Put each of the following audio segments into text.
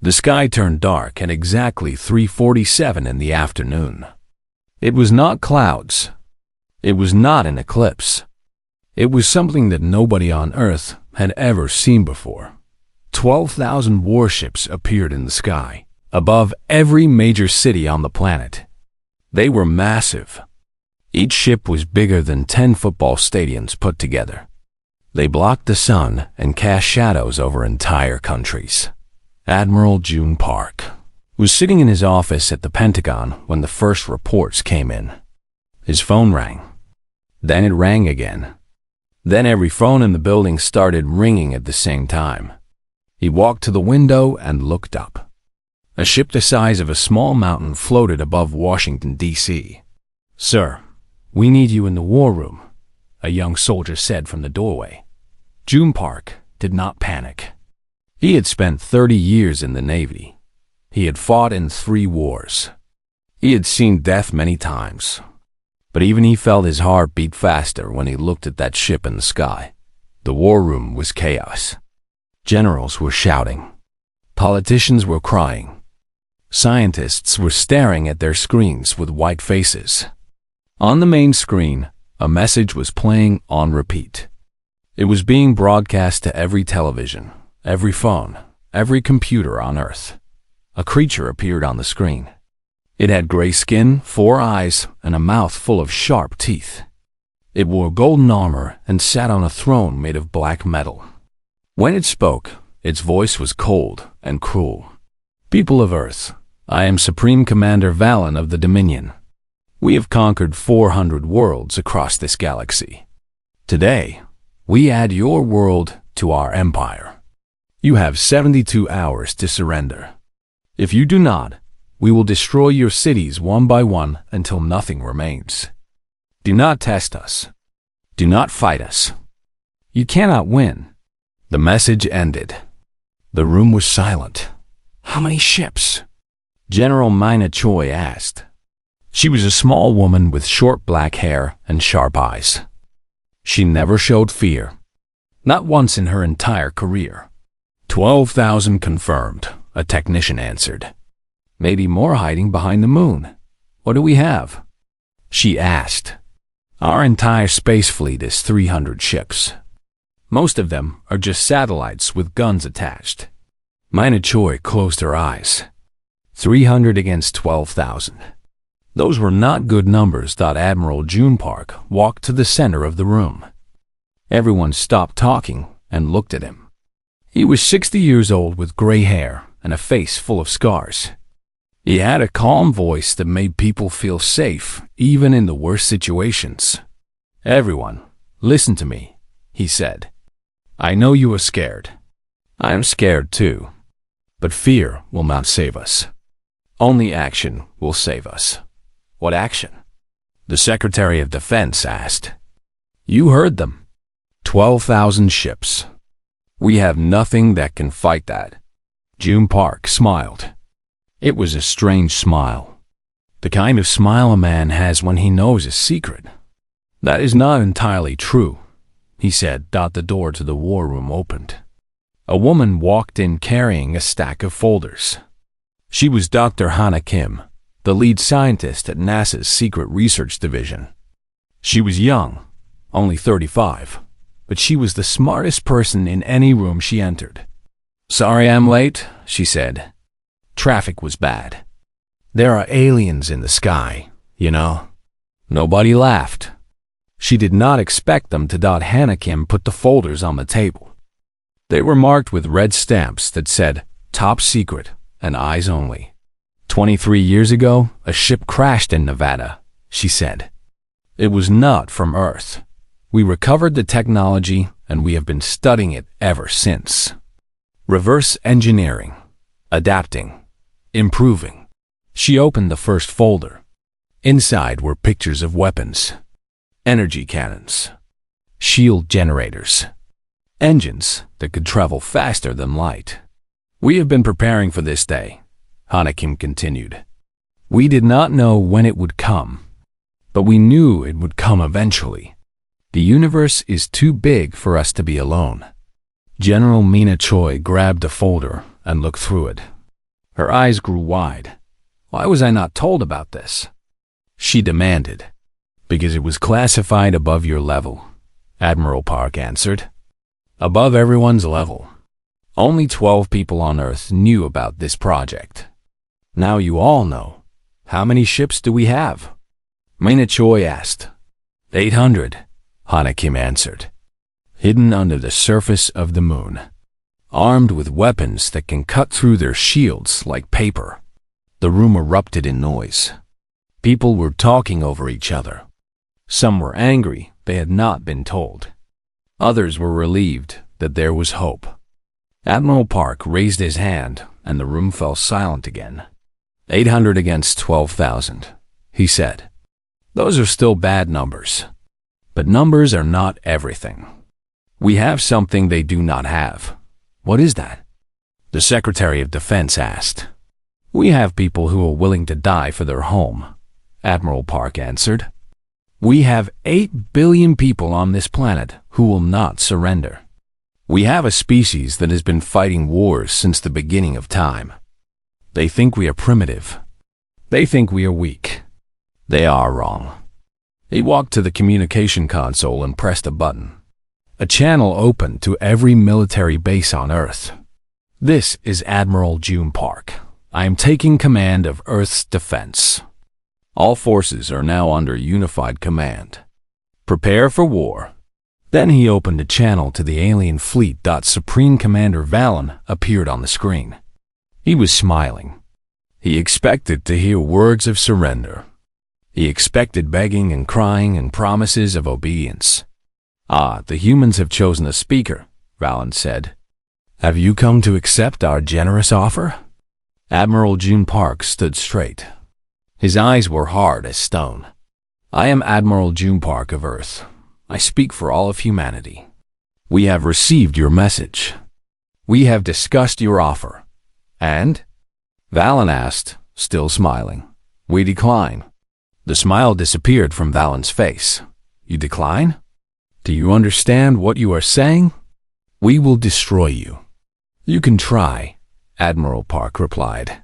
The sky turned dark at exactly 3:47 in the afternoon. It was not clouds. It was not an eclipse. It was something that nobody on Earth had ever seen before. 12,000 warships appeared in the sky, above every major city on the planet. They were massive. Each ship was bigger than 10 football stadiums put together. They blocked the sun and cast shadows over entire countries. Admiral June Park was sitting in his office at the Pentagon when the first reports came in. His phone rang. Then it rang again. Then every phone in the building started ringing at the same time. He walked to the window and looked up. A ship the size of a small mountain floated above Washington, D.C. "Sir, we need you in the war room," a young soldier said from the doorway. June Park did not panic. He had spent 30 years in the Navy. He had fought in 3 wars. He had seen death many times. But even he felt his heart beat faster when he looked at that ship in the sky. The war room was chaos. Generals were shouting. Politicians were crying. Scientists were staring at their screens with white faces. On the main screen, a message was playing on repeat. It was being broadcast to every television, every phone, every computer on Earth. A creature appeared on the screen. It had gray skin, 4 eyes, and a mouth full of sharp teeth. It wore golden armor and sat on a throne made of black metal. When it spoke, its voice was cold and cruel. "People of Earth, I am Supreme Commander Valen of the Dominion. We have conquered 400 worlds across this galaxy. Today, we add your world to our empire. You have 72 hours to surrender. If you do not, we will destroy your cities one by one until nothing remains. Do not test us. Do not fight us. You cannot win." The message ended. The room was silent. "How many ships?" General Mina Choi asked. She was a small woman with short black hair and sharp eyes. She never showed fear. Not once in her entire career. 12,000 confirmed, a technician answered. "Maybe more hiding behind the moon. What do we have?" She asked. "Our entire space fleet is 300 ships. Most of them are just satellites with guns attached." Mina Choi closed her eyes. 300 against 12,000. Those were not good numbers, thought Admiral June Park walked to the center of the room. Everyone stopped talking and looked at him. He was 60 years old with gray hair and a face full of scars. He had a calm voice that made people feel safe, even in the worst situations. "Everyone, listen to me," he said. "I know you are scared. I am scared too. But fear will not save us. Only action will save us." "What action?" the Secretary of Defense asked. "You heard them. 12,000 ships. We have nothing that can fight that." June Park smiled. It was a strange smile. The kind of smile a man has when he knows a secret. "That is not entirely true," he said. The door to the war room opened. A woman walked in carrying a stack of folders. She was Dr. Hana Kim, the lead scientist at NASA's Secret Research Division. She was young, only 35, but she was the smartest person in any room she entered. "Sorry I'm late," she said. "Traffic was bad. There are aliens in the sky, you know." Nobody laughed. She did not expect them to. Hana Kim put the folders on the table. They were marked with red stamps that said, "Top Secret" and "Eyes Only." 23 years ago, a ship crashed in Nevada, she said. "It was not from Earth. We recovered the technology and we have been studying it ever since. Reverse engineering, adapting, improving." She opened the first folder. Inside were pictures of weapons, energy cannons, shield generators, engines that could travel faster than light. "We have been preparing for this day," Hana Kim continued. "We did not know when it would come, but we knew it would come eventually. The universe is too big for us to be alone." General Mina Choi grabbed a folder and looked through it. Her eyes grew wide. Why was I not told about this? She demanded. Because it was classified above your level, Admiral Park answered. Above everyone's level. Only 12 people on Earth knew about this project. Now you all know. How many ships do we have? Mina Choi asked. 800, Hana-Kim answered. Hidden under the surface of the moon. Armed with weapons that can cut through their shields like paper. The room erupted in noise. People were talking over each other. Some were angry they had not been told. Others were relieved that there was hope. Admiral Park raised his hand, and the room fell silent again. 800 against 12,000, he said. Those are still bad numbers. But numbers are not everything. We have something they do not have. What is that? The Secretary of Defense asked. We have people who are willing to die for their home, Admiral Park answered. We have 8 billion people on this planet who will not surrender. We have a species that has been fighting wars since the beginning of time. They think we are primitive. They think we are weak. They are wrong. He walked to the communication console and pressed a button. A channel opened to every military base on Earth. This is Admiral June Park. I am taking command of Earth's defense. All forces are now under unified command. Prepare for war. Then he opened a channel to the alien fleet. Supreme Commander Valen appeared on the screen. He was smiling. He expected to hear words of surrender. He expected begging and crying and promises of obedience. The humans have chosen a speaker, Valen said. Have you come to accept our generous offer? Admiral June Park stood straight. His eyes were hard as stone. I am Admiral June Park of Earth. I speak for all of humanity. We have received your message. We have discussed your offer. And? Valen asked, still smiling. We decline. The smile disappeared from Valen's face. You decline? Do you understand what you are saying? We will destroy you. You can try, Admiral Park replied.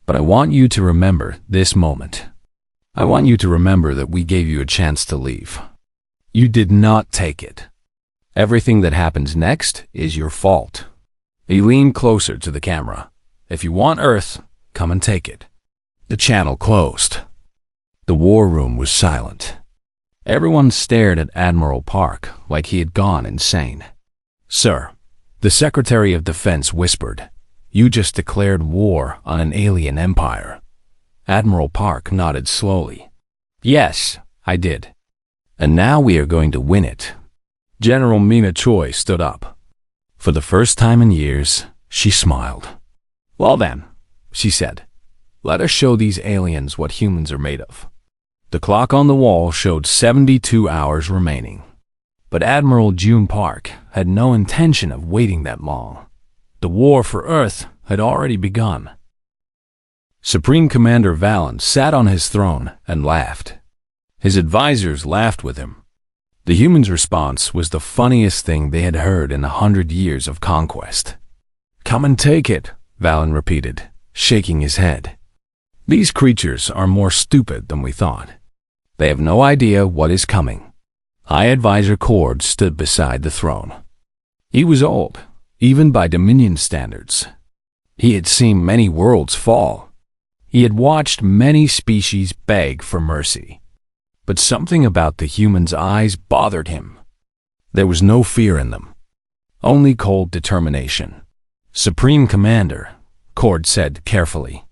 But I want you to remember this moment. I want you to remember that we gave you a chance to leave. You did not take it. Everything that happens next is your fault. He leaned closer to the camera. If you want Earth, come and take it. The channel closed. The war room was silent. Everyone stared at Admiral Park like he had gone insane. Sir, the Secretary of Defense whispered, you just declared war on an alien empire. Admiral Park nodded slowly. Yes, I did. And now we are going to win it. General Mina Choi stood up. For the first time in years, she smiled. Well then, she said, let us show these aliens what humans are made of. The clock on the wall showed 72 hours remaining. But Admiral June Park had no intention of waiting that long. The war for Earth had already begun. Supreme Commander Valen sat on his throne and laughed. His advisors laughed with him. The humans' response was the funniest thing they had heard in 100 years of conquest. Come and take it, Valen repeated, shaking his head. These creatures are more stupid than we thought. They have no idea what is coming. High Advisor Cord stood beside the throne. He was old, even by Dominion standards. He had seen many worlds fall. He had watched many species beg for mercy. But something about the humans' eyes bothered him. There was no fear in them, only cold determination. Supreme Commander, Cord said carefully,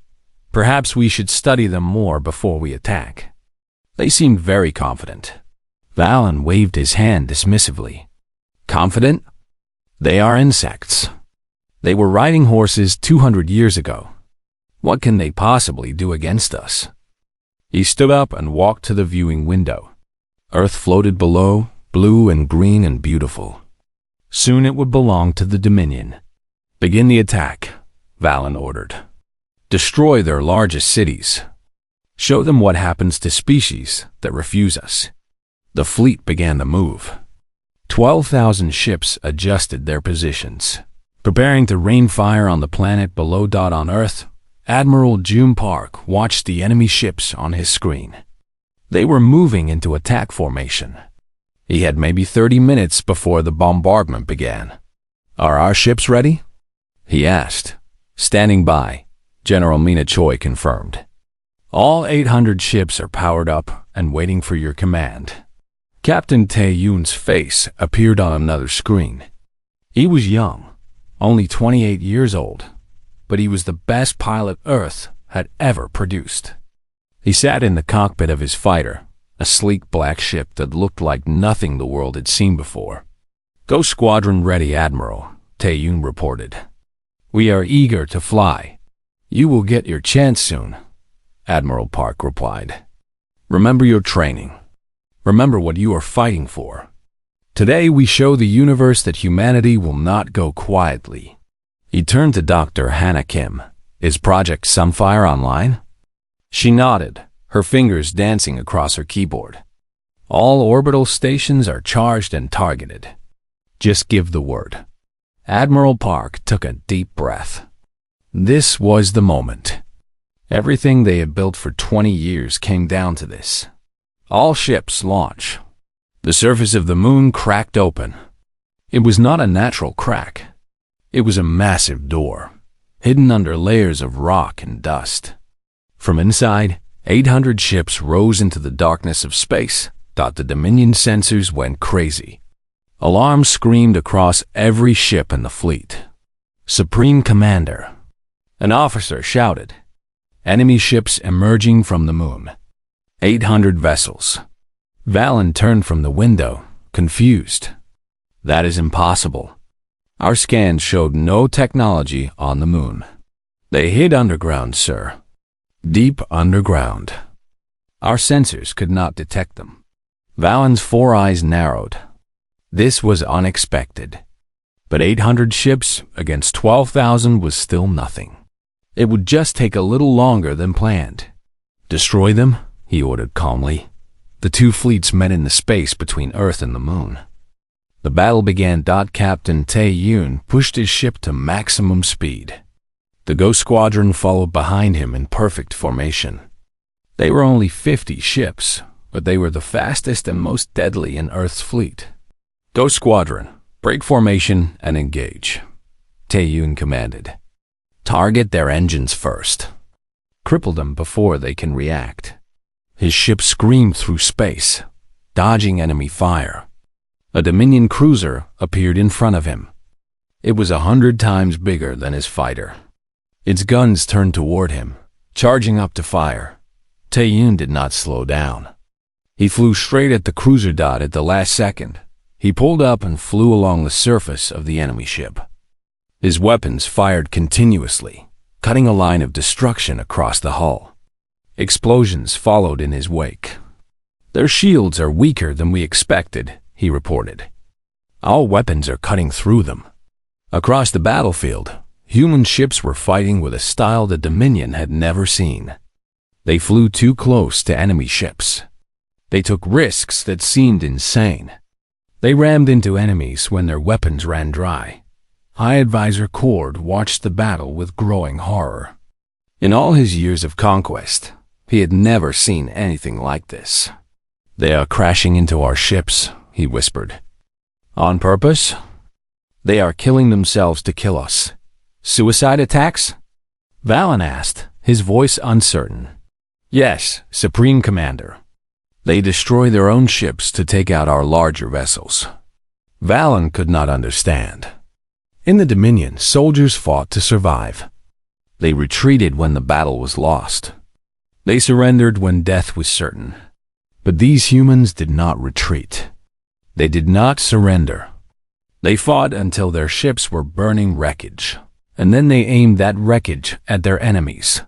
perhaps we should study them more before we attack. They seemed very confident. Valen waved his hand dismissively. Confident? They are insects. They were riding horses 200 years ago. What can they possibly do against us? He stood up and walked to the viewing window. Earth floated below, blue and green and beautiful. Soon it would belong to the Dominion. Begin the attack, Valen ordered. Destroy their largest cities. Show them what happens to species that refuse us. The fleet began to move. 12,000 ships adjusted their positions, preparing to rain fire on the planet below. On Earth, Admiral June Park watched the enemy ships on his screen. They were moving into attack formation. He had maybe 30 minutes before the bombardment began. "Are our ships ready?" he asked. "Standing by," General Mina Choi confirmed. "All 800 ships are powered up and waiting for your command." Captain Tae-yoon's face appeared on another screen. He was young, only 28 years old, but he was the best pilot Earth had ever produced. He sat in the cockpit of his fighter, a sleek black ship that looked like nothing the world had seen before. "Go squadron ready, Admiral," Tae-yoon reported. "We are eager to fly." "You will get your chance soon," Admiral Park replied. "Remember your training. Remember what you are fighting for. Today we show the universe that humanity will not go quietly." He turned to Dr. Hannah Kim. "Is Project Sunfire online?" She nodded, her fingers dancing across her keyboard. "All orbital stations are charged and targeted. Just give the word." Admiral Park took a deep breath. This was the moment. Everything they had built for 20 years came down to this. All ships launch. The surface of the moon cracked open. It was not a natural crack. It was a massive door, hidden under layers of rock and dust. From inside, 800 ships rose into the darkness of space. The Dominion sensors went crazy. Alarms screamed across every ship in the fleet. "Supreme Commander," an officer shouted. "Enemy ships emerging from the moon. 800 vessels." Valen turned from the window, confused. "That is impossible. Our scans showed no technology on the moon." "They hid underground, sir. Deep underground. Our sensors could not detect them." Valen's 4 eyes narrowed. This was unexpected. But 800 ships against 12,000 was still nothing. It would just take a little longer than planned. "Destroy them," he ordered calmly. The two fleets met in the space between Earth and the moon. The battle began. Captain Tae-yoon pushed his ship to maximum speed. The Go Squadron followed behind him in perfect formation. They were only 50 ships, but they were the fastest and most deadly in Earth's fleet. "Go Squadron, break formation and engage," Tae-yoon commanded. "Target their engines first. Cripple them before they can react." His ship screamed through space, dodging enemy fire. A Dominion cruiser appeared in front of him. It was 100 times bigger than his fighter. Its guns turned toward him, charging up to fire. Tae-yoon did not slow down. He flew straight at the cruiser. At the last second, he pulled up and flew along the surface of the enemy ship. His weapons fired continuously, cutting a line of destruction across the hull. Explosions followed in his wake. "Their shields are weaker than we expected," he reported. "Our weapons are cutting through them." Across the battlefield, human ships were fighting with a style the Dominion had never seen. They flew too close to enemy ships. They took risks that seemed insane. They rammed into enemies when their weapons ran dry. High Advisor Cord watched the battle with growing horror. In all his years of conquest, he had never seen anything like this. "They are crashing into our ships," he whispered. "On purpose? They are killing themselves to kill us. Suicide attacks?" Valen asked, his voice uncertain. "Yes, Supreme Commander. They destroy their own ships to take out our larger vessels." Valen could not understand. In the Dominion, soldiers fought to survive. They retreated when the battle was lost. They surrendered when death was certain. But these humans did not retreat. They did not surrender. They fought until their ships were burning wreckage, and then they aimed that wreckage at their enemies.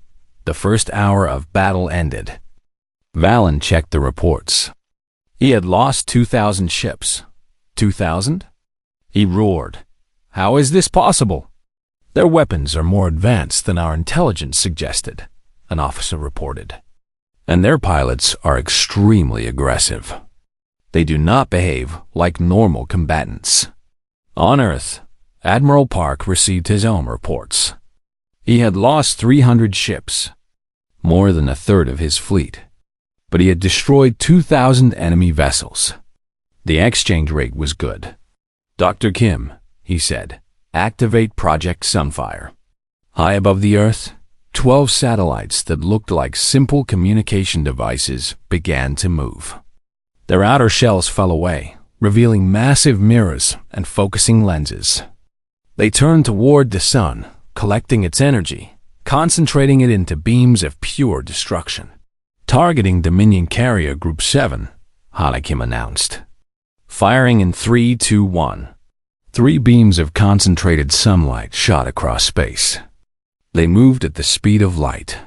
The first hour of battle ended. Valen checked the reports. He had lost 2,000 ships. 2,000? He roared. "How is this possible?" "Their weapons are more advanced than our intelligence suggested," an officer reported. "And their pilots are extremely aggressive. They do not behave like normal combatants." On Earth, Admiral Park received his own reports. He had lost 300 ships, more than a third of his fleet, but he had destroyed 2,000 enemy vessels. The exchange rate was good. "Dr. Kim," he said, "activate Project Sunfire." High above the Earth, 12 satellites that looked like simple communication devices began to move. Their outer shells fell away, revealing massive mirrors and focusing lenses. They turned toward the sun, collecting its energy, concentrating it into beams of pure destruction. "Targeting Dominion Carrier Group 7, Hanekim announced. "Firing in 3, 2, 1. 3 beams of concentrated sunlight shot across space. They moved at the speed of light.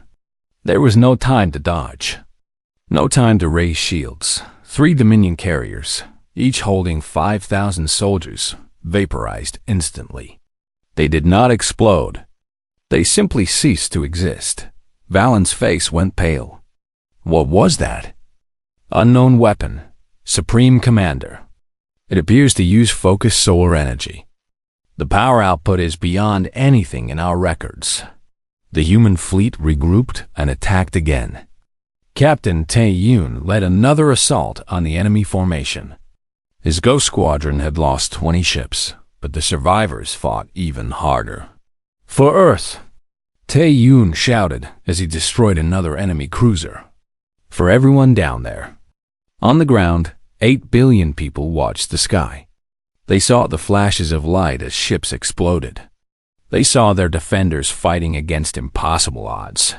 There was no time to dodge. No time to raise shields. 3 Dominion carriers, each holding 5,000 soldiers, vaporized instantly. They did not explode. They simply ceased to exist. Valen's face went pale. "What was that?" "Unknown weapon. Supreme Commander. It appears to use focused solar energy. The power output is beyond anything in our records." The human fleet regrouped and attacked again. Captain Tae-yoon led another assault on the enemy formation. His Ghost Squadron had lost 20 ships, but the survivors fought even harder. "For Earth!" Tae-yoon shouted as he destroyed another enemy cruiser. "For everyone down there." On the ground, 8 billion people watched the sky. They saw the flashes of light as ships exploded. They saw their defenders fighting against impossible odds.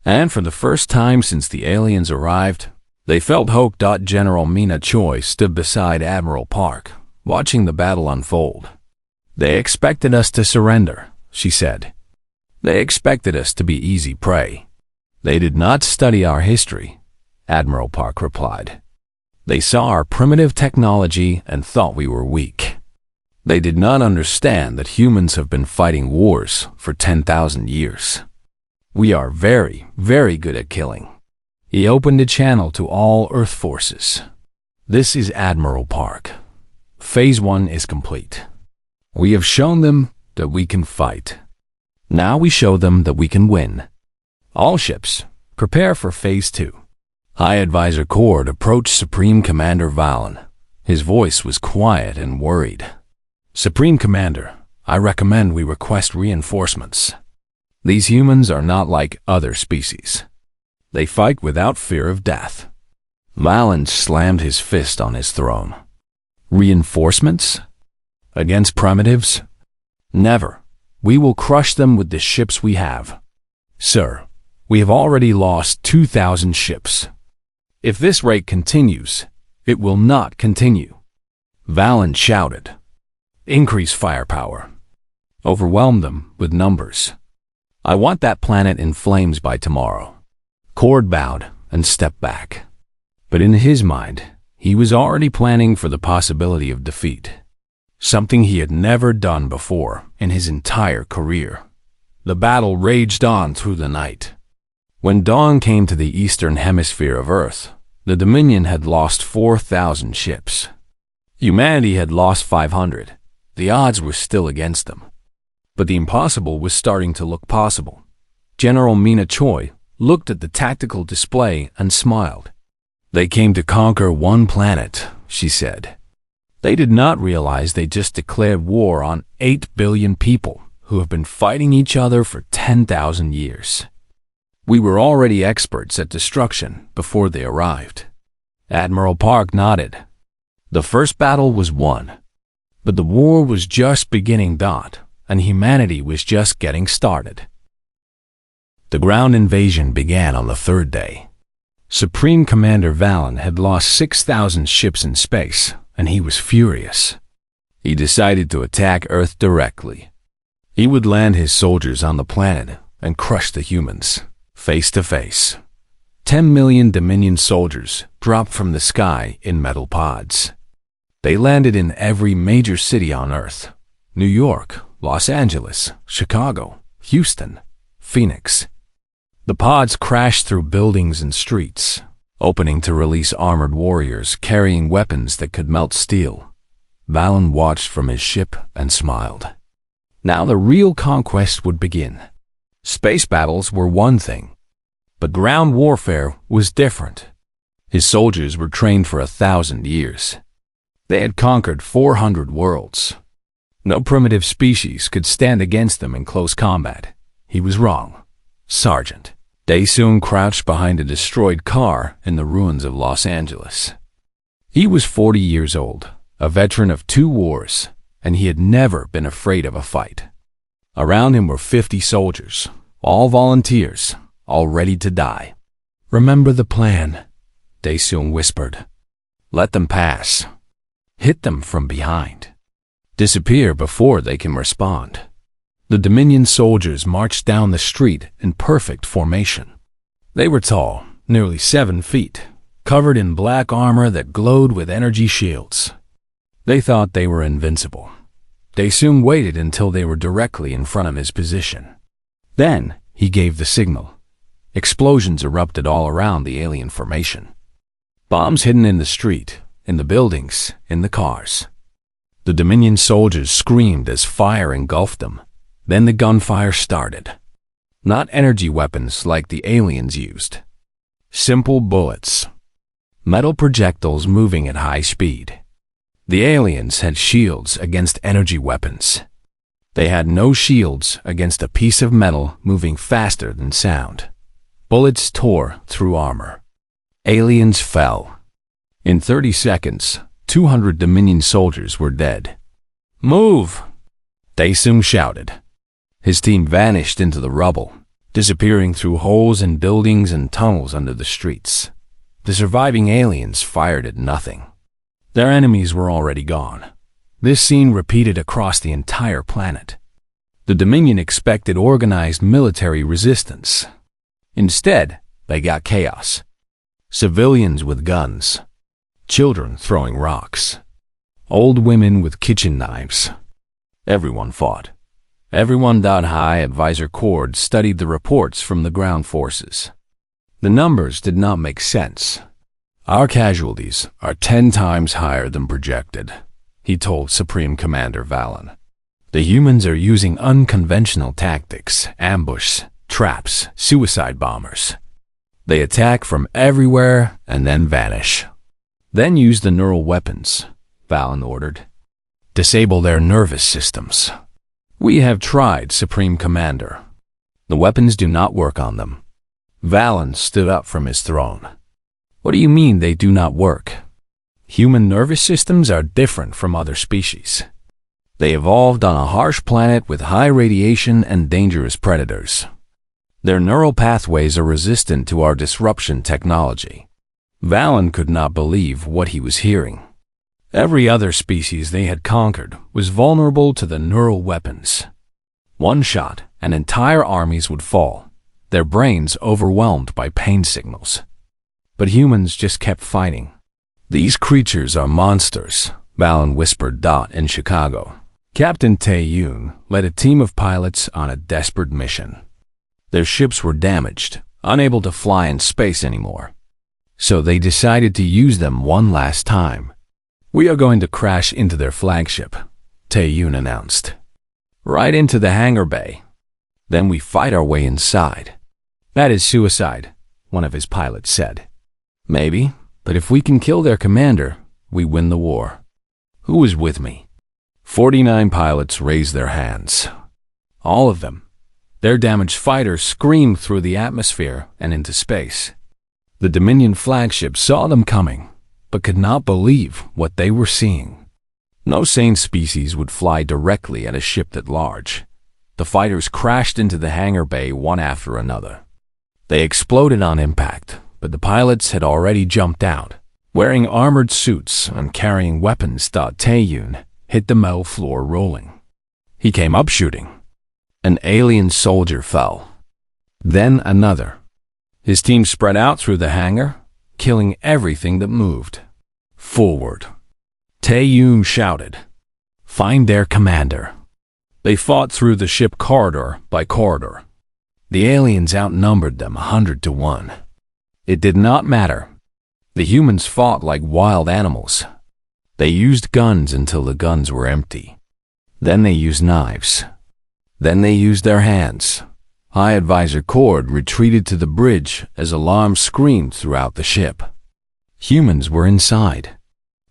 And for the first time since the aliens arrived, they felt hope. General Mina Choi stood beside Admiral Park, watching the battle unfold. "They expected us to surrender," she said. "They expected us to be easy prey." "They did not study our history," Admiral Park replied. "They saw our primitive technology and thought we were weak. They did not understand that humans have been fighting wars for 10,000 years. We are very, very good at killing." He opened a channel to all Earth forces. "This is Admiral Park. Phase 1 is complete. We have shown them that we can fight. Now we show them that we can win. All ships, prepare for Phase 2. High Advisor Cord approached Supreme Commander Valen. His voice was quiet and worried. "Supreme Commander, I recommend we request reinforcements. These humans are not like other species. They fight without fear of death." Valen slammed his fist on his throne. "Reinforcements? Against primitives? Never. We will crush them with the ships we have. Sir, we have already lost 2,000 ships. If this rate continues, it will not continue." Valen shouted. "Increase firepower. Overwhelm them with numbers. I want that planet in flames by tomorrow." Cord bowed and stepped back. But in his mind, he was already planning for the possibility of defeat. Something he had never done before in his entire career. The battle raged on through the night. When dawn came to the eastern hemisphere of Earth, the Dominion had lost 4,000 ships. Humanity had lost 500. The odds were still against them. But the impossible was starting to look possible. General Mina Choi looked at the tactical display and smiled. "They came to conquer one planet," she said. They did not realize they just declared war on 8 billion people who have been fighting each other for 10,000 years. "We were already experts at destruction before they arrived." Admiral Park nodded. The first battle was won. But the war was just beginning, and humanity was just getting started. The ground invasion began on the 3rd day. Supreme Commander Valen had lost 6,000 ships in space, and he was furious. He decided to attack Earth directly. He would land his soldiers on the planet and crush the humans, face to face. 10 million Dominion soldiers dropped from the sky in metal pods. They landed in every major city on Earth: New York, Los Angeles, Chicago, Houston, Phoenix. The pods crashed through buildings and streets, opening to release armored warriors carrying weapons that could melt steel. Valen watched from his ship and smiled. Now the real conquest would begin. Space battles were one thing, but ground warfare was different. His soldiers were trained for 1,000 years. They had conquered 400 worlds. No primitive species could stand against them in close combat. He was wrong. Sergeant Dae-Soon crouched behind a destroyed car in the ruins of Los Angeles. He was 40 years old, a veteran of 2 wars, and he had never been afraid of a fight. Around him were 50 soldiers, all volunteers, all ready to die. "Remember the plan," Dae-Soon whispered. "Let them pass. Hit them from behind. Disappear before they can respond." The Dominion soldiers marched down the street in perfect formation. They were tall, nearly 7 feet, covered in black armor that glowed with energy shields. They thought they were invincible. Dae-Soon waited until they were directly in front of his position. Then he gave the signal. Explosions erupted all around the alien formation. Bombs hidden in the street, in the buildings, in the cars. The Dominion soldiers screamed as fire engulfed them. Then the gunfire started. Not energy weapons like the aliens used. Simple bullets. Metal projectiles moving at high speed. The aliens had shields against energy weapons. They had no shields against a piece of metal moving faster than sound. Bullets tore through armor. Aliens fell. In 30 seconds, 200 Dominion soldiers were dead. "Move!" Dae-Soon shouted. His team vanished into the rubble, disappearing through holes in buildings and tunnels under the streets. The surviving aliens fired at nothing. Their enemies were already gone. This scene repeated across the entire planet. The Dominion expected organized military resistance. Instead, they got chaos. Civilians with guns. Children throwing rocks. Old women with kitchen knives. Everyone fought. Everyone. High Advisor Cord studied the reports from the ground forces. The numbers did not make sense. "Our casualties are 10 times higher than projected," he told Supreme Commander Valen. "The humans are using unconventional tactics, ambush, traps, suicide bombers. They attack from everywhere and then vanish. Then use the neural weapons," Valen ordered. "Disable their nervous systems." "We have tried, Supreme Commander. The weapons do not work on them." Valen stood up from his throne. "What do you mean they do not work? Human nervous systems are different from other species. They evolved on a harsh planet with high radiation and dangerous predators. Their neural pathways are resistant to our disruption technology." Valen could not believe what he was hearing. Every other species they had conquered was vulnerable to the neural weapons. One shot, and entire armies would fall, their brains overwhelmed by pain signals. But humans just kept fighting. "These creatures are monsters," Valen whispered. In Chicago, Captain Tae-Yoon led a team of pilots on a desperate mission. Their ships were damaged, unable to fly in space anymore. So they decided to use them one last time. "We are going to crash into their flagship," Tae-Yoon announced. "Right into the hangar bay. Then we fight our way inside." "That is suicide," one of his pilots said. "Maybe, but if we can kill their commander, we win the war." "Who is with me?" 49 pilots raised their hands. All of them. Their damaged fighters screamed through the atmosphere and into space. The Dominion flagship saw them coming, but could not believe what they were seeing. No sane species would fly directly at a ship that large. The fighters crashed into the hangar bay one after another. They exploded on impact, but the pilots had already jumped out. Wearing armored suits and carrying weapons, Tae-Yoon hit the metal floor rolling. He came up shooting. An alien soldier fell. Then another. His team spread out through the hangar, killing everything that moved. "Forward!" Tae-Yoon shouted. "Find their commander." They fought through the ship corridor by corridor. The aliens outnumbered them 100 to 1. It did not matter. The humans fought like wild animals. They used guns until the guns were empty. Then they used knives. Then they used their hands. High Advisor Cord retreated to the bridge as alarms screamed throughout the ship. Humans were inside.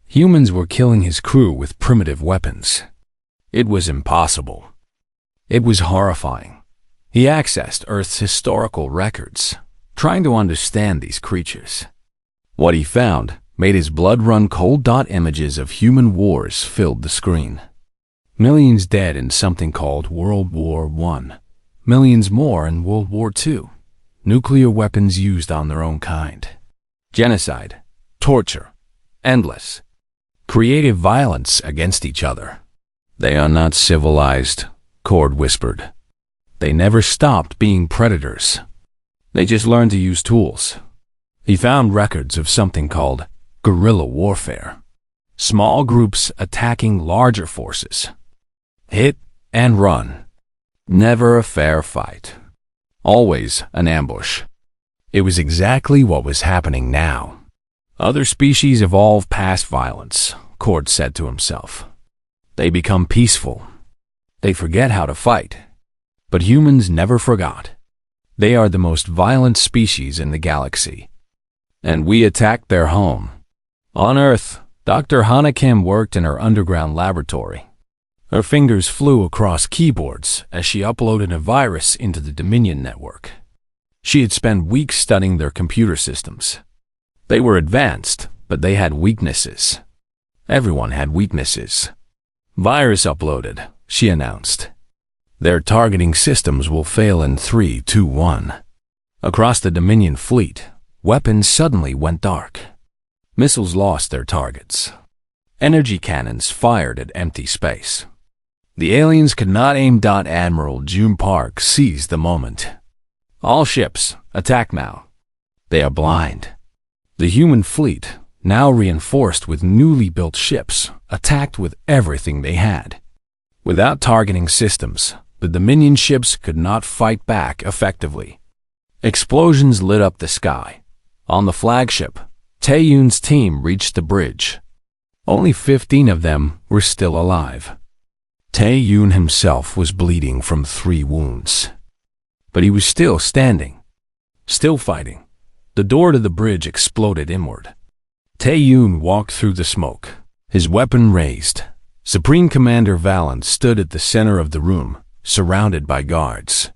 Humans were killing his crew with primitive weapons. It was impossible. It was horrifying. He accessed Earth's historical records, trying to understand these creatures. What he found made his blood run cold. Images of human wars filled the screen. Millions dead in something called World War I. Millions more in World War II. Nuclear weapons used on their own kind. Genocide, torture, endless. Creative violence against each other. They are not civilized, Cord whispered. They never stopped being predators. They just learned to use tools. He found records of something called guerrilla warfare. Small groups attacking larger forces. Hit and run. Never a fair fight. Always an ambush. It was exactly what was happening now. Other species evolve past violence, Cord said to himself. They become peaceful. They forget how to fight. But humans never forgot. They are the most violent species in the galaxy. And we attacked their home. On Earth, Dr. Hanakim worked in her underground laboratory. Her fingers flew across keyboards as she uploaded a virus into the Dominion network. She had spent weeks studying their computer systems. They were advanced, but they had weaknesses. Everyone had weaknesses. Virus uploaded, she announced. Their targeting systems will fail in 3, 2, 1. Across the Dominion fleet, weapons suddenly went dark. Missiles lost their targets. Energy cannons fired at empty space. The aliens could not aim. Admiral June Park seized the moment. All ships, attack now. They are blind. The human fleet, now reinforced with newly built ships, attacked with everything they had. Without targeting systems, the Dominion ships could not fight back effectively. Explosions lit up the sky. On the flagship, Tae-yoon's team reached the bridge. Only 15 of them were still alive. Tae-yoon himself was bleeding from 3 wounds. But he was still standing, still fighting. The door to the bridge exploded inward. Tae-yoon walked through the smoke, his weapon raised. Supreme Commander Valen stood at the center of the room, surrounded by guards.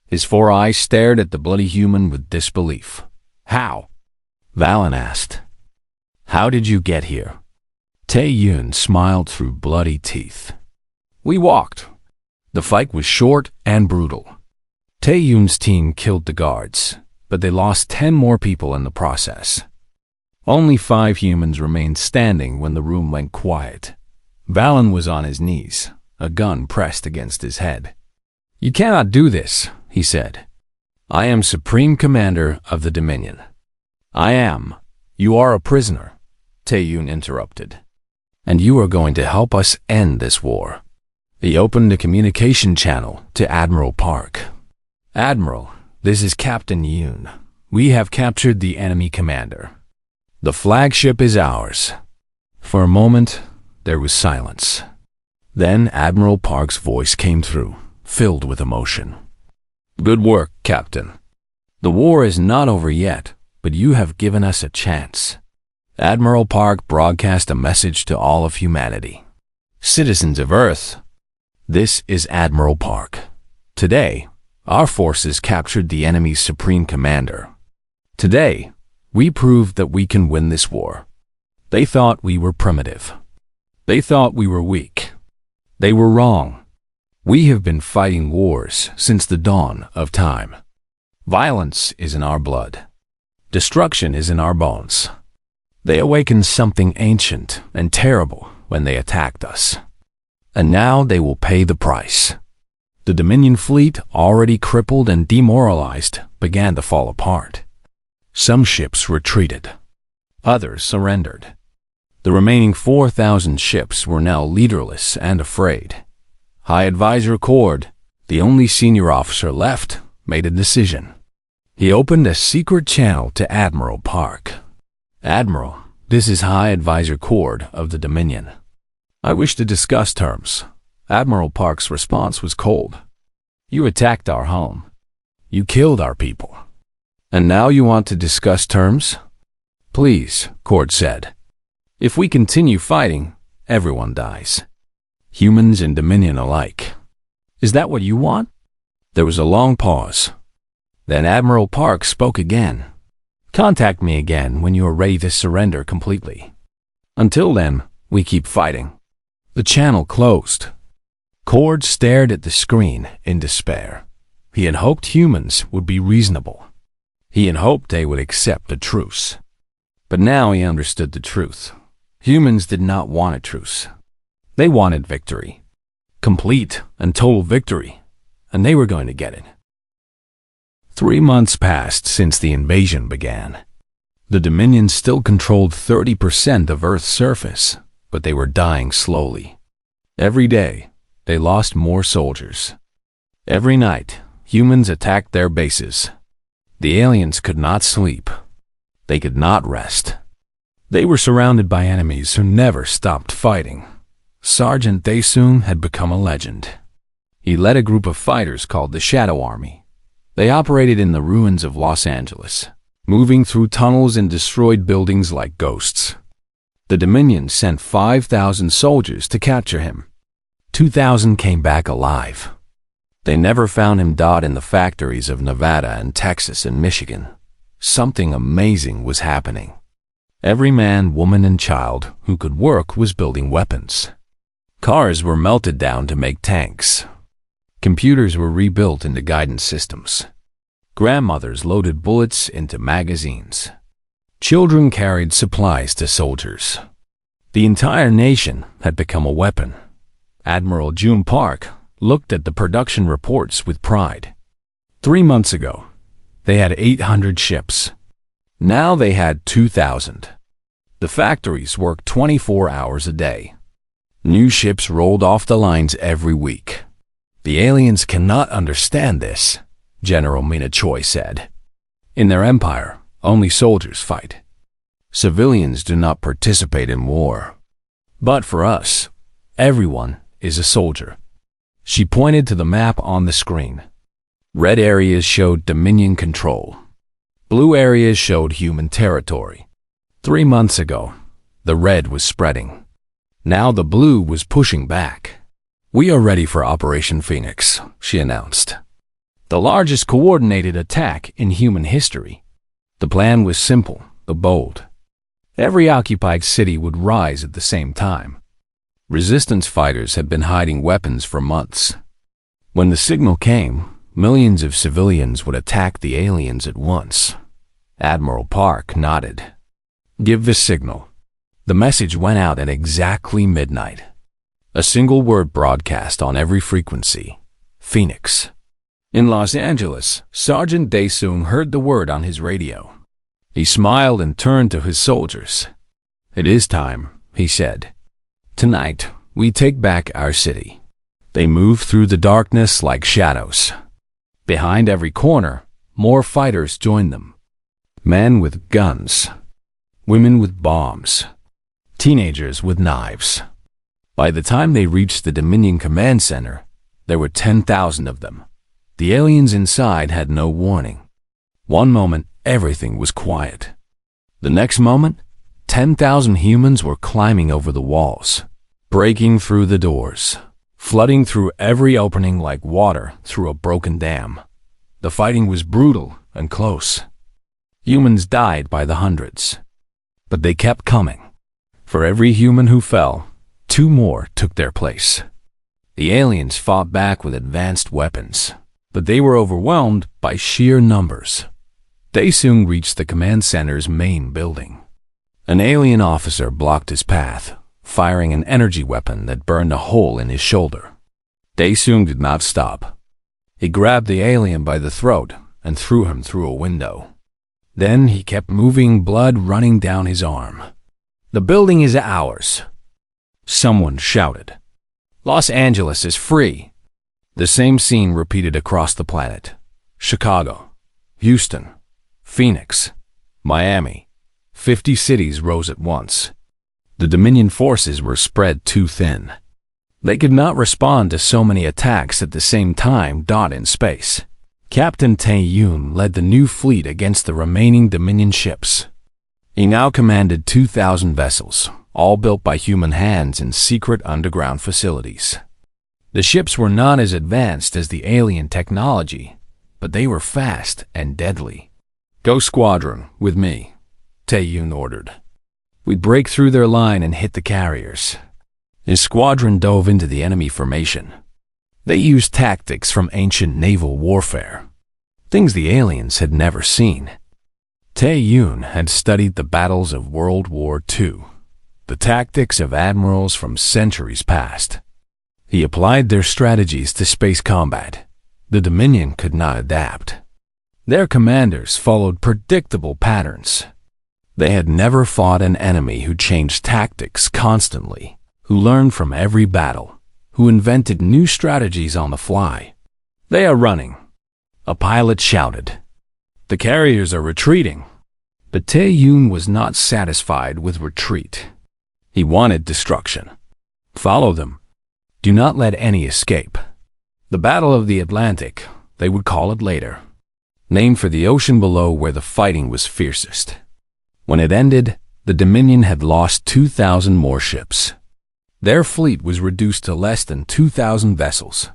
His 4 eyes stared at the bloody human with disbelief. How? Valen asked. How did you get here? Tae-yoon smiled through bloody teeth. We walked. The fight was short and brutal. Tae-yoon's team killed the guards, but they lost 10 more people in the process. Only 5 humans remained standing when the room went quiet. Valen was on his knees, a gun pressed against his head. You cannot do this, he said. I am Supreme Commander of the Dominion. I am. You are a prisoner, Tae-yoon interrupted. And you are going to help us end this war. He opened a communication channel to Admiral Park. Admiral, this is Captain Yoon. We have captured the enemy commander. The flagship is ours. For a moment, there was silence. Then Admiral Park's voice came through, filled with emotion. Good work, Captain. The war is not over yet, but you have given us a chance. Admiral Park broadcast a message to all of humanity. Citizens of Earth, this is Admiral Park. Today, our forces captured the enemy's supreme commander. Today, we proved that we can win this war. They thought we were primitive. They thought we were weak. They were wrong. We have been fighting wars since the dawn of time. Violence is in our blood. Destruction is in our bones. They awakened something ancient and terrible when they attacked us. And now they will pay the price. The Dominion fleet, already crippled and demoralized, began to fall apart. Some ships retreated. Others surrendered. The remaining 4,000 ships were now leaderless and afraid. High Advisor Cord, the only senior officer left, made a decision. He opened a secret channel to Admiral Park. Admiral, this is High Advisor Cord of the Dominion. I wish to discuss terms. Admiral Park's response was cold. You attacked our home. You killed our people. And now you want to discuss terms? Please, Cord said. If we continue fighting, everyone dies. Humans and Dominion alike. Is that what you want? There was a long pause. Then Admiral Park spoke again. Contact me again when you are ready to surrender completely. Until then, we keep fighting. The channel closed. Cord stared at the screen in despair. He had hoped humans would be reasonable. He had hoped they would accept a truce. But now he understood the truth. Humans did not want a truce. They wanted victory. Complete and total victory. And they were going to get it. 3 months passed since the invasion began. The Dominion still controlled 30% of Earth's surface, but they were dying slowly. Every day, they lost more soldiers. Every night, humans attacked their bases. The aliens could not sleep. They could not rest. They were surrounded by enemies who never stopped fighting. Sergeant Daesung had become a legend. He led a group of fighters called the Shadow Army. They operated in the ruins of Los Angeles, moving through tunnels and destroyed buildings like ghosts. The Dominion sent 5,000 soldiers to capture him. 2,000 came back alive. They never found him dead in the factories of Nevada and Texas and Michigan. Something amazing was happening. Every man, woman, and child who could work was building weapons. Cars were melted down to make tanks. Computers were rebuilt into guidance systems. Grandmothers loaded bullets into magazines. Children carried supplies to soldiers. The entire nation had become a weapon. Admiral June Park looked at the production reports with pride. 3 months ago, they had 800 ships. Now they had 2,000. The factories worked 24 hours a day. New ships rolled off the lines every week. The aliens cannot understand this, General Mina Choi said. In their empire, only soldiers fight. Civilians do not participate in war. But for us, everyone is a soldier. She pointed to the map on the screen. Red areas showed Dominion control. Blue areas showed human territory. 3 months ago, the red was spreading. Now the blue was pushing back. We are ready for Operation Phoenix, she announced. The largest coordinated attack in human history. The plan was simple, but bold. Every occupied city would rise at the same time. Resistance fighters had been hiding weapons for months. When the signal came, millions of civilians would attack the aliens at once. Admiral Park nodded. Give the signal. The message went out at exactly midnight. A single word broadcast on every frequency. Phoenix. In Los Angeles, Sergeant Daesung heard the word on his radio. He smiled and turned to his soldiers. It is time, he said. Tonight, we take back our city. They move through the darkness like shadows. Behind every corner, more fighters join them. Men with guns. Women with bombs. Teenagers with knives. By the time they reached the Dominion Command Center, there were 10,000 of them. The aliens inside had no warning. One moment, everything was quiet. The next moment, 10,000 humans were climbing over the walls, breaking through the doors, flooding through every opening like water through a broken dam. The fighting was brutal and close. Humans died by the hundreds. But they kept coming. For every human who fell, 2 more took their place. The aliens fought back with advanced weapons, but they were overwhelmed by sheer numbers. They soon reached the command center's main building. An alien officer blocked his path, firing an energy weapon that burned a hole in his shoulder. Daesung did not stop. He grabbed the alien by the throat and threw him through a window. Then he kept moving, blood running down his arm. The building is ours. Someone shouted. Los Angeles is free. The same scene repeated across the planet. Chicago, Houston, Phoenix, Miami. 50 cities rose at once. The Dominion forces were spread too thin. They could not respond to so many attacks at the same time. In space, Captain Tae-yoon led the new fleet against the remaining Dominion ships. He now commanded 2,000 vessels, all built by human hands in secret underground facilities. The ships were not as advanced as the alien technology, but they were fast and deadly. "Go squadron, with me," Tae-yoon ordered. We'd break through their line and hit the carriers. His squadron dove into the enemy formation. They used tactics from ancient naval warfare, things the aliens had never seen. Tae-yoon had studied the battles of World War II, the tactics of admirals from centuries past. He applied their strategies to space combat. The Dominion could not adapt. Their commanders followed predictable patterns. They had never fought an enemy who changed tactics constantly, who learned from every battle, who invented new strategies on the fly. "They are running," a pilot shouted. "The carriers are retreating." But Tae-yoon was not satisfied with retreat. He wanted destruction. "Follow them. Do not let any escape." The Battle of the Atlantic, they would call it later, named for the ocean below where the fighting was fiercest. When it ended, the Dominion had lost 2,000 more ships. Their fleet was reduced to less than 2,000 vessels.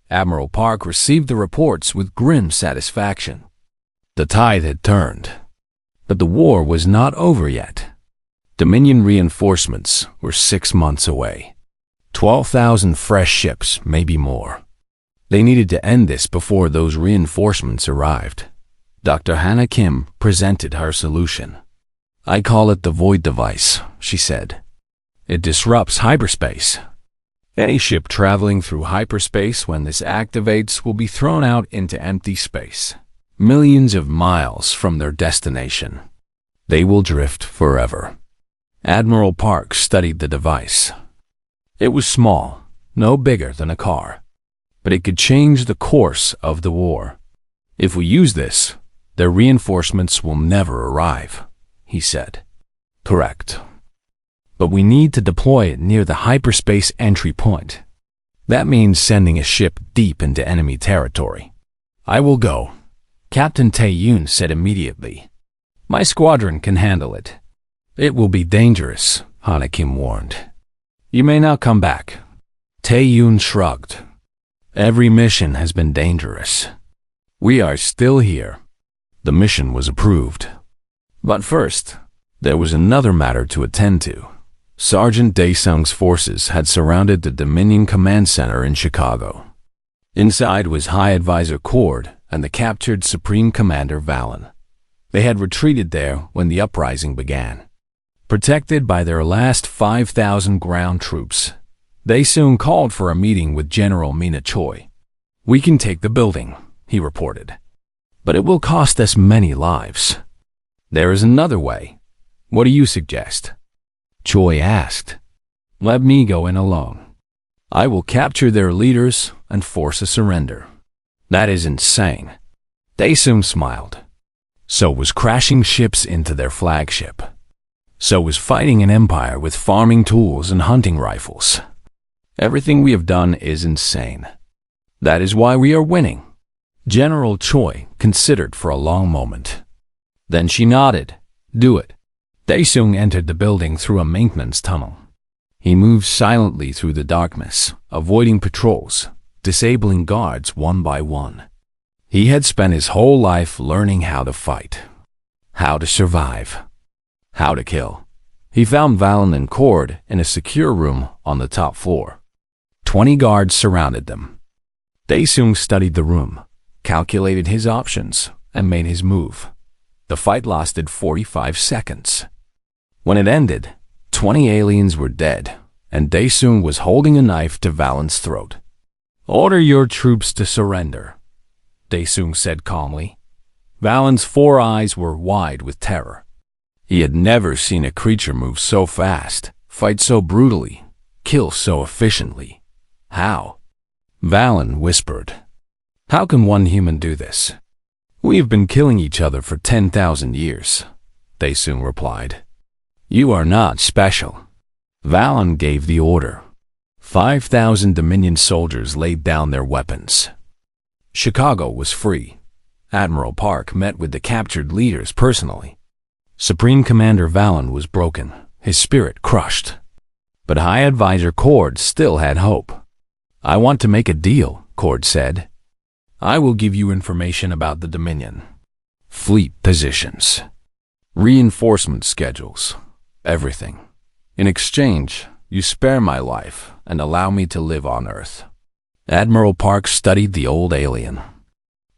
Admiral Park received the reports with grim satisfaction. The tide had turned. But the war was not over yet. Dominion reinforcements were 6 months away. 12,000 fresh ships, maybe more. They needed to end this before those reinforcements arrived. Dr. Hannah Kim presented her solution. "I call it the void device," she said. "It disrupts hyperspace. Any ship traveling through hyperspace when this activates will be thrown out into empty space, millions of miles from their destination. They will drift forever." Admiral Park studied the device. It was small, no bigger than a car, but it could change the course of the war. "If we use this, their reinforcements will never arrive," he said. "Correct. But we need to deploy it near the hyperspace entry point. That means sending a ship deep into enemy territory." "I will go," Captain Tae-yoon said immediately. "My squadron can handle it." "It will be dangerous," Hannah Kim warned. "You may now come back." Tae-yoon shrugged. "Every mission has been dangerous. We are still here." The mission was approved. But first, there was another matter to attend to. Sergeant Dae-sung's forces had surrounded the Dominion Command Center in Chicago. Inside was High Advisor Cord and the captured Supreme Commander Valen. They had retreated there when the uprising began. Protected by their last 5,000 ground troops, they soon called for a meeting with General Mina Choi. "We can take the building," he reported, "but it will cost us many lives." "There is another way. What do you suggest?" Choi asked. "Let me go in alone. I will capture their leaders and force a surrender." "That is insane." Dae-sung smiled. So was crashing ships into their flagship. So was fighting an empire with farming tools and hunting rifles. Everything we have done is insane. That is why we are winning. General Choi considered for a long moment. Then she nodded. "Do it." Dae-sung entered the building through a maintenance tunnel. He moved silently through the darkness, avoiding patrols, disabling guards one by one. He had spent his whole life learning how to fight, how to survive, how to kill. He found Valen and Cord in a secure room on the top floor. 20 guards surrounded them. Dae-sung studied the room, calculated his options, and made his move. The fight lasted 45 seconds. When it ended, 20 aliens were dead, and Dae-sung was holding a knife to Valen's throat. "Order your troops to surrender," Dae-sung said calmly. Valen's 4 eyes were wide with terror. He had never seen a creature move so fast, fight so brutally, kill so efficiently. "How?" Valen whispered. "How can one human do this? We have been killing each other for 10,000 years, Dae-sung replied. "You are not special." Valen gave the order. 5,000 Dominion soldiers laid down their weapons. Chicago was free. Admiral Park met with the captured leaders personally. Supreme Commander Vallon was broken, his spirit crushed. But High Advisor Cord still had hope. "I want to make a deal," Cord said. "I will give you information about the Dominion, fleet positions, reinforcement schedules, everything. In exchange, you spare my life and allow me to live on Earth." Admiral Park studied the old alien.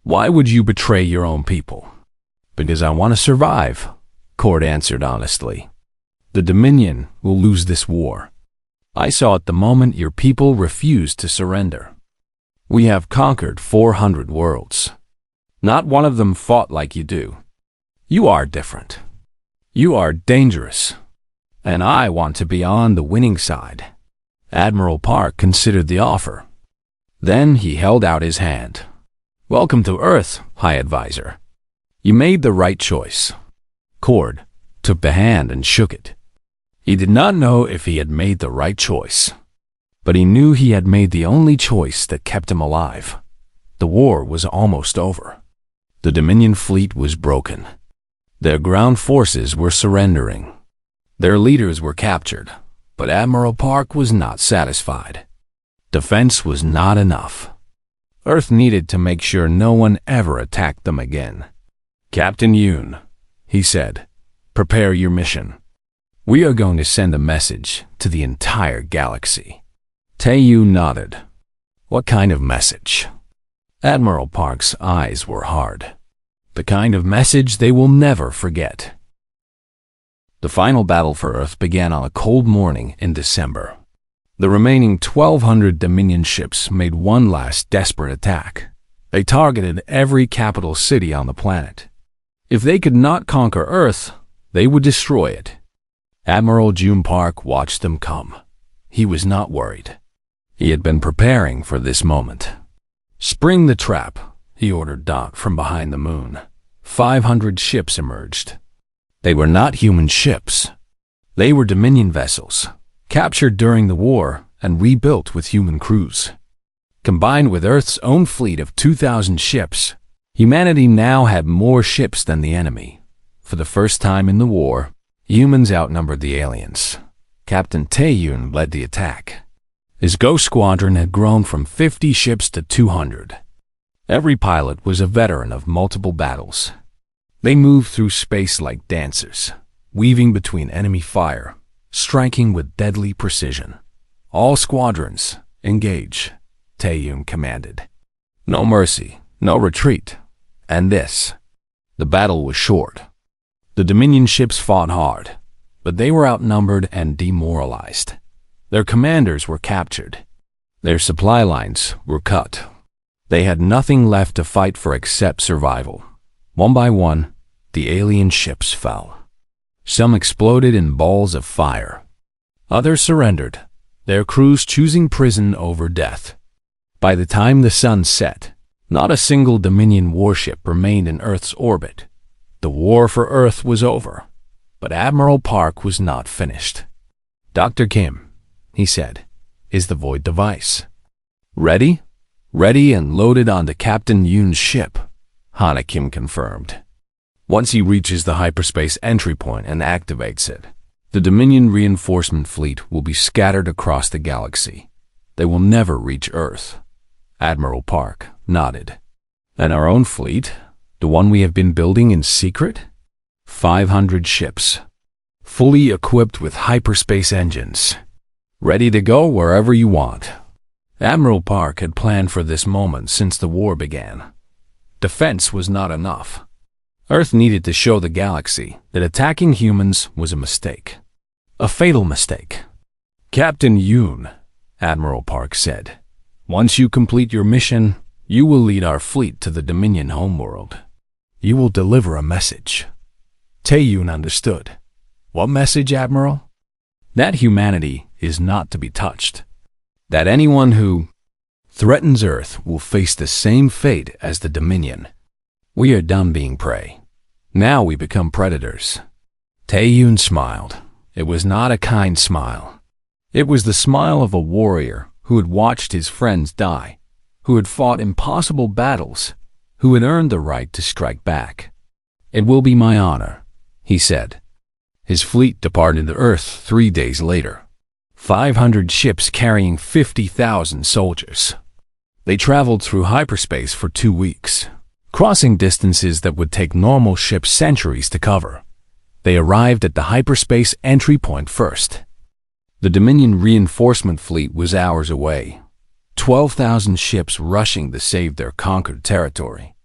"Why would you betray your own people?" "Because I want to survive," Cord answered honestly. "The Dominion will lose this war. I saw it the moment your people refused to surrender. We have conquered 400 worlds. Not one of them fought like you do. You are different. You are dangerous. And I want to be on the winning side." Admiral Park considered the offer. Then he held out his hand. "Welcome to Earth, High Advisor. You made the right choice." Cord took the hand and shook it. He did not know if he had made the right choice, but he knew he had made the only choice that kept him alive. The war was almost over. The Dominion fleet was broken. Their ground forces were surrendering. Their leaders were captured, but Admiral Park was not satisfied. Defense was not enough. Earth needed to make sure no one ever attacked them again. "Captain Yoon," he said, "prepare your mission. We are going to send a message to the entire galaxy." Tae-Yoon nodded. "What kind of message?" Admiral Park's eyes were hard. "The kind of message they will never forget." The final battle for Earth began on a cold morning in December. The remaining 1,200 Dominion ships made one last desperate attack. They targeted every capital city on the planet. If they could not conquer Earth, they would destroy it. Admiral June Park watched them come. He was not worried. He had been preparing for this moment. "Spring the trap," he ordered Dot from behind the moon. 500 ships emerged. They were not human ships. They were Dominion vessels, captured during the war and rebuilt with human crews. Combined with Earth's own fleet of 2,000 ships, humanity now had more ships than the enemy. For the first time in the war, humans outnumbered the aliens. Captain Tae-Yoon led the attack. His Ghost Squadron had grown from 50 ships to 200. Every pilot was a veteran of multiple battles. They moved through space like dancers, weaving between enemy fire, striking with deadly precision. "All squadrons, engage," Tae-Yoon commanded. No mercy, no retreat. And this. The battle was short. The Dominion ships fought hard, but they were outnumbered and demoralized. Their commanders were captured. Their supply lines were cut. They had nothing left to fight for except survival. One by one, the alien ships fell. Some exploded in balls of fire. Others surrendered, their crews choosing prison over death. By the time the sun set, not a single Dominion warship remained in Earth's orbit. The war for Earth was over, but Admiral Park was not finished. "Dr. Kim," he said, "is the void device ready?" "Ready and loaded onto Captain Yoon's ship," Hana Kim confirmed. "Once he reaches the hyperspace entry point and activates it, the Dominion reinforcement fleet will be scattered across the galaxy. They will never reach Earth." Admiral Park nodded. "And our own fleet? The one we have been building in secret?" 500 ships, fully equipped with hyperspace engines, ready to go wherever you want. Admiral Park had planned for this moment since the war began. Defense was not enough. Earth needed to show the galaxy that attacking humans was a mistake. A fatal mistake. "Captain Yoon," Admiral Park said, "once you complete your mission, you will lead our fleet to the Dominion homeworld. You will deliver a message." Tae-Yoon understood. "What message, Admiral?" "That humanity is not to be touched. That anyone who threatens Earth will face the same fate as the Dominion. We are done being prey. Now we become predators." Tae-Yoon smiled. It was not a kind smile. It was the smile of a warrior who had watched his friends die, who had fought impossible battles, who had earned the right to strike back. "It will be my honor," he said. His fleet departed Earth 3 days later. 500 ships carrying 50,000 soldiers. They traveled through hyperspace for 2 weeks, crossing distances that would take normal ships centuries to cover. They arrived at the hyperspace entry point first. The Dominion reinforcement fleet was hours away, 12,000 ships rushing to save their conquered territory.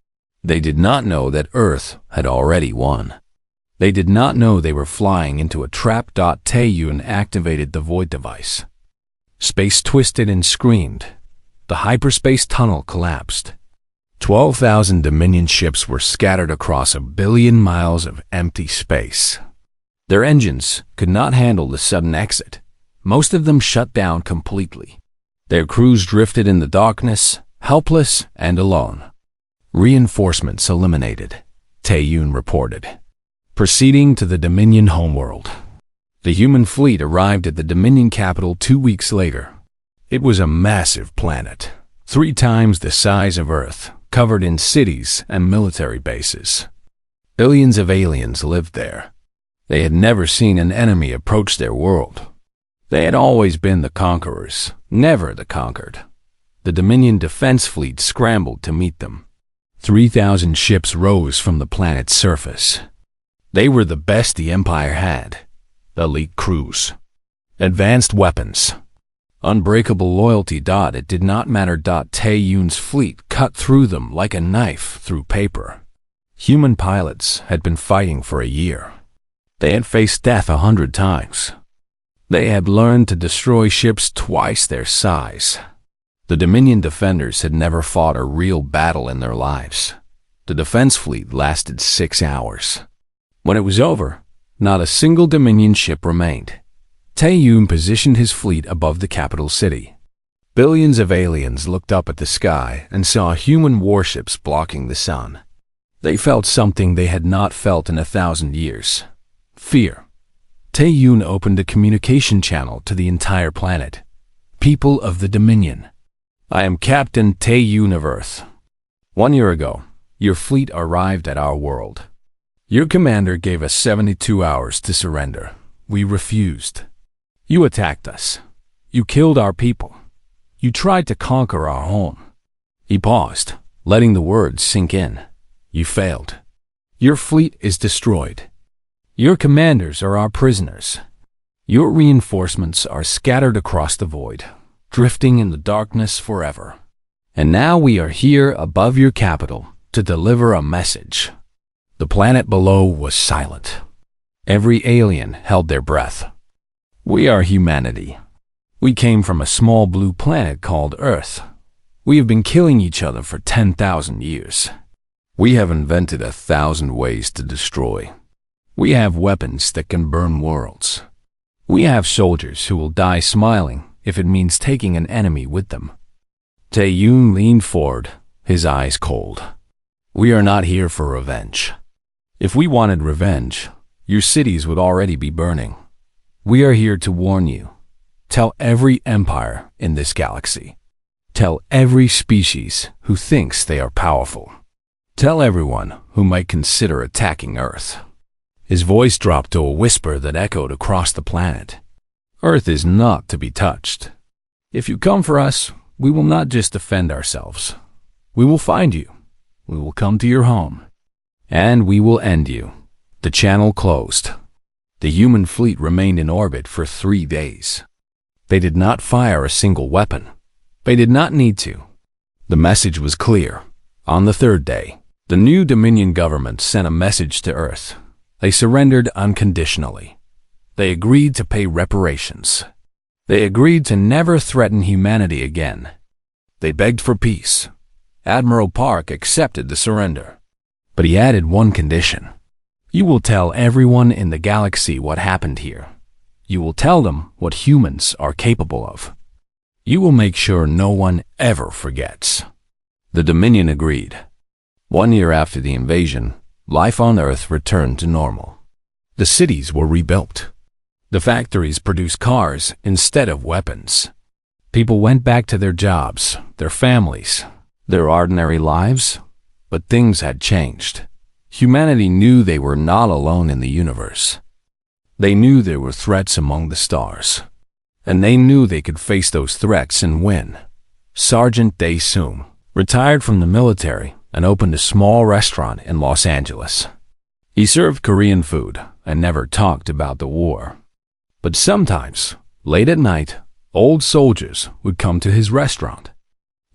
They did not know that Earth had already won. They did not know they were flying into a trap. Taeyun activated the void device. Space twisted and screamed. The hyperspace tunnel collapsed. 12,000 Dominion ships were scattered across 1 billion miles of empty space. Their engines could not handle the sudden exit. Most of them shut down completely. Their crews drifted in the darkness, helpless and alone. "Reinforcements eliminated," Taeyun reported. Proceeding to the Dominion homeworld. The human fleet arrived at the Dominion capital 2 weeks later. It was a massive planet, 3 times the size of Earth, covered in cities and military bases. Billions of aliens lived there. They had never seen an enemy approach their world. They had always been the conquerors, never the conquered. The Dominion defense fleet scrambled to meet them. 3,000 ships rose from the planet's surface. They were the best the Empire had. Elite crews. Advanced weapons. Unbreakable loyalty. It did not matter. Taeyun's fleet cut through them like a knife through paper. Human pilots had been fighting for a year. They had faced death 100 times. They had learned to destroy ships twice their size. The Dominion defenders had never fought a real battle in their lives. The defense fleet lasted 6 hours. When it was over, not a single Dominion ship remained. Taeyun positioned his fleet above the capital city. Billions of aliens looked up at the sky and saw human warships blocking the sun. They felt something they had not felt in 1,000 years. Fear. Taeyun opened a communication channel to the entire planet. "People of the Dominion. I am Captain Taeyun of Earth. 1 year ago, your fleet arrived at our world. Your commander gave us 72 hours to surrender. We refused. You attacked us. You killed our people. You tried to conquer our home." He paused, letting the words sink in. "You failed. Your fleet is destroyed. Your commanders are our prisoners. Your reinforcements are scattered across the void, drifting in the darkness forever. And now we are here above your capital to deliver a message." The planet below was silent. Every alien held their breath. "We are humanity. We came from a small blue planet called Earth. We have been killing each other for 10,000 years. We have invented 1,000 ways to destroy. We have weapons that can burn worlds. We have soldiers who will die smiling if it means taking an enemy with them." Taeyun leaned forward, his eyes cold. "We are not here for revenge. If we wanted revenge, your cities would already be burning. We are here to warn you. Tell every empire in this galaxy. Tell every species who thinks they are powerful. Tell everyone who might consider attacking Earth." His voice dropped to a whisper that echoed across the planet. "Earth is not to be touched. If you come for us, we will not just defend ourselves. We will find you. We will come to your home. And we will end you." The channel closed. The human fleet remained in orbit for 3 days. They did not fire a single weapon. They did not need to. The message was clear. On the 3rd day, the new Dominion government sent a message to Earth. They surrendered unconditionally. They agreed to pay reparations. They agreed to never threaten humanity again. They begged for peace. Admiral Park accepted the surrender. But he added one condition. "You will tell everyone in the galaxy what happened here. You will tell them what humans are capable of. You will make sure no one ever forgets." The Dominion agreed. 1 year after the invasion, life on Earth returned to normal. The cities were rebuilt. The factories produced cars instead of weapons. People went back to their jobs, their families, their ordinary lives. But things had changed. Humanity knew they were not alone in the universe. They knew there were threats among the stars. And they knew they could face those threats and win. Sergeant Dae Soom retired from the military and opened a small restaurant in Los Angeles. He served Korean food and never talked about the war. But sometimes, late at night, old soldiers would come to his restaurant.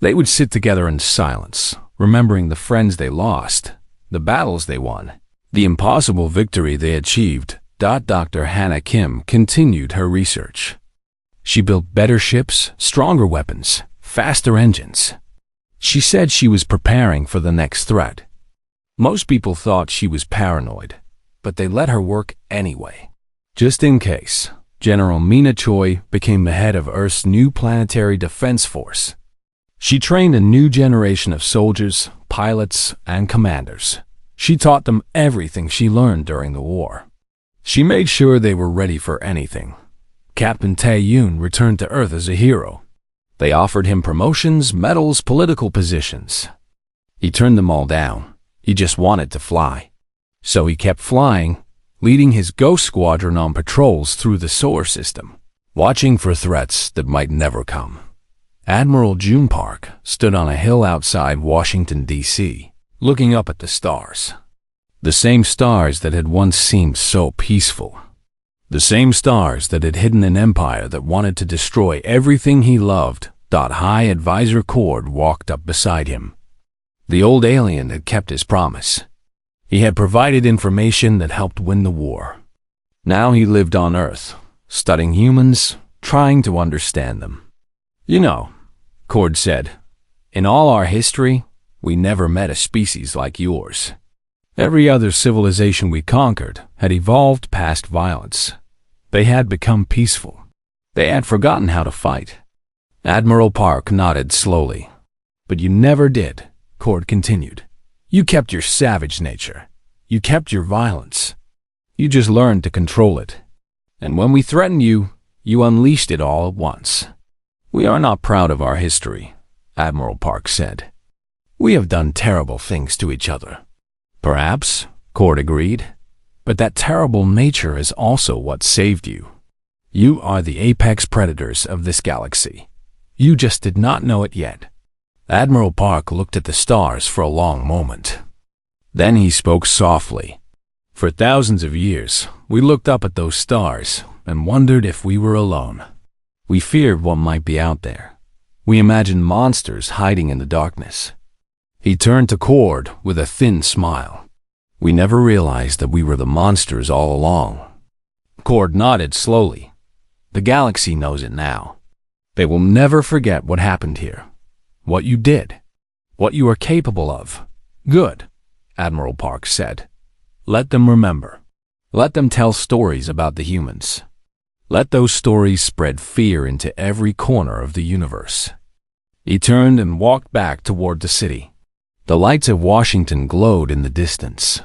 They would sit together in silence, remembering the friends they lost, the battles they won, the impossible victory they achieved. Dr. Hannah Kim continued her research. She built better ships, stronger weapons, faster engines. She said she was preparing for the next threat. Most people thought she was paranoid, but they let her work anyway. Just in case, General Mina Choi became the head of Earth's new planetary defense force. She trained a new generation of soldiers, pilots, and commanders. She taught them everything she learned during the war. She made sure they were ready for anything. Captain Tae-yoon returned to Earth as a hero. They offered him promotions, medals, political positions. He turned them all down. He just wanted to fly. So he kept flying, leading his ghost squadron on patrols through the solar system, watching for threats that might never come. Admiral June Park stood on a hill outside Washington, D.C., looking up at the stars. The same stars that had once seemed so peaceful. The same stars that had hidden an empire that wanted to destroy everything he loved. High Advisor Cord walked up beside him. The old alien had kept his promise. He had provided information that helped win the war. Now he lived on Earth, studying humans, trying to understand them. You know, Cord said, in all our history, we never met a species like yours. Every other civilization we conquered had evolved past violence. They had become peaceful. They had forgotten how to fight. Admiral Park nodded slowly. But you never did, Cord continued. You kept your savage nature. You kept your violence. You just learned to control it. And when we threatened you, you unleashed it all at once. We are not proud of our history, Admiral Park said. We have done terrible things to each other. Perhaps, Cord agreed. But that terrible nature is also what saved you. You are the apex predators of this galaxy. You just did not know it yet. Admiral Park looked at the stars for a long moment. Then he spoke softly. For thousands of years, we looked up at those stars and wondered if we were alone. We feared what might be out there. We imagined monsters hiding in the darkness. He turned to Cord with a thin smile. We never realized that we were the monsters all along. Cord nodded slowly. The galaxy knows it now. They will never forget what happened here. What you did. What you are capable of. Good, Admiral Park said. Let them remember. Let them tell stories about the humans. Let those stories spread fear into every corner of the universe. He turned and walked back toward the city. The lights of Washington glowed in the distance.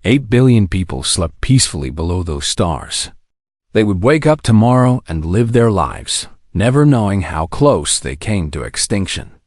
8 billion people slept peacefully below those stars. They would wake up tomorrow and live their lives, never knowing how close they came to extinction.